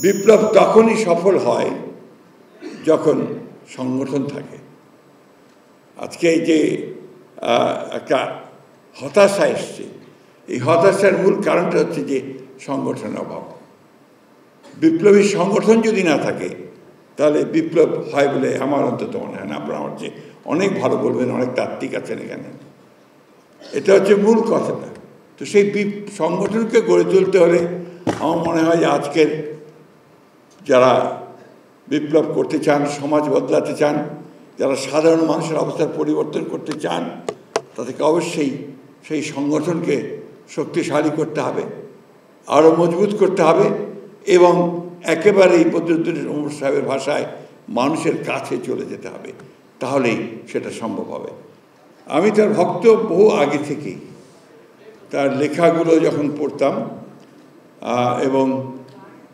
বিপ্লব তখনই সফল হয় যখন সংগঠন থাকে। আজকে এই যে একটা হতাশা এসছে, এই হতাশার মূল কারণটা হচ্ছে যে সংগঠনের অভাব। বিপ্লবী সংগঠন যদি না থাকে তাহলে বিপ্লব হয় বলে আমার অন্তত মনে হয় না। আপনারা আমার যে অনেক ভালো বলবেন, অনেক তাত্ত্বিক আছেন এখানে, এটা হচ্ছে মূল কথাটা। তো সেই সংগঠনকে গড়ে তুলতে হলে আমার মনে হয় যে আজকের যারা বিপ্লব করতে চান, সমাজ বদলাতে চান, যারা সাধারণ মানুষের অবস্থার পরিবর্তন করতে চান, তাদেরকে অবশ্যই সেই সংগঠনকে শক্তিশালী করতে হবে, আরও মজবুত করতে হবে এবং একেবারেই বদরুদ্দীন ওমর সাহেবের ভাষায় মানুষের কাছে চলে যেতে হবে, তাহলেই সেটা সম্ভব হবে। আমি তার ভক্ত বহু আগে থেকেই। তার লেখাগুলো যখন পড়তাম এবং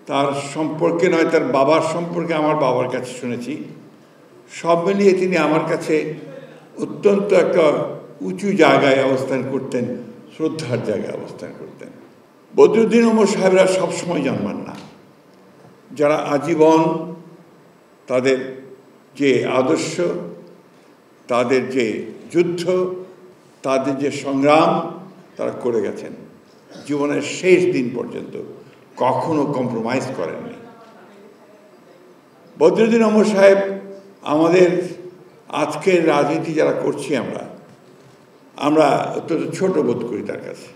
তার সম্পর্কে নয়, তার বাবার সম্পর্কে আমার বাবার কাছে শুনেছি, সব মিলিয়ে তিনি আমার কাছে অত্যন্ত একটা উঁচু জায়গায় অবস্থান করতেন, শ্রদ্ধার জায়গায় অবস্থান করতেন। বদরুদ্দীন ওমর সাহেবরা সবসময় জন্মান না। যারা আজীবন তাদের যে আদর্শ, তাদের যে যুদ্ধ, তাদের যে সংগ্রাম তারা করে গেছেন, জীবনের শেষ দিন পর্যন্ত কখনো কম্প্রোমাইজ করেননি। বদরুদ্দীন ওমর সাহেব আমাদের আজকের রাজনীতি যারা করছি আমরা অত্যন্ত ছোট বোধ করি তার কাছে,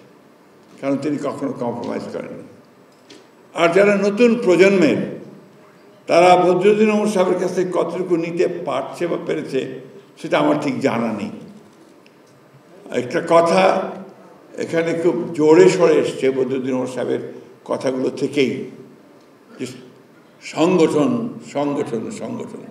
কারণ তিনি কখনো কম্প্রোমাইজ করেননি। আর যারা নতুন প্রজন্মের, তারা বদরুদ্দীন ওমর সাহেবের কাছ থেকে কতটুকু নিতে পারছে বা পেরেছে সেটা আমার ঠিক জানা নেই। একটা কথা এখানে খুব জোরে সরে এসছে বদরুদ্দীন ওমর সাহেবের কথাগুলো থেকেই, যে সংগঠন সংগঠন সংগঠন।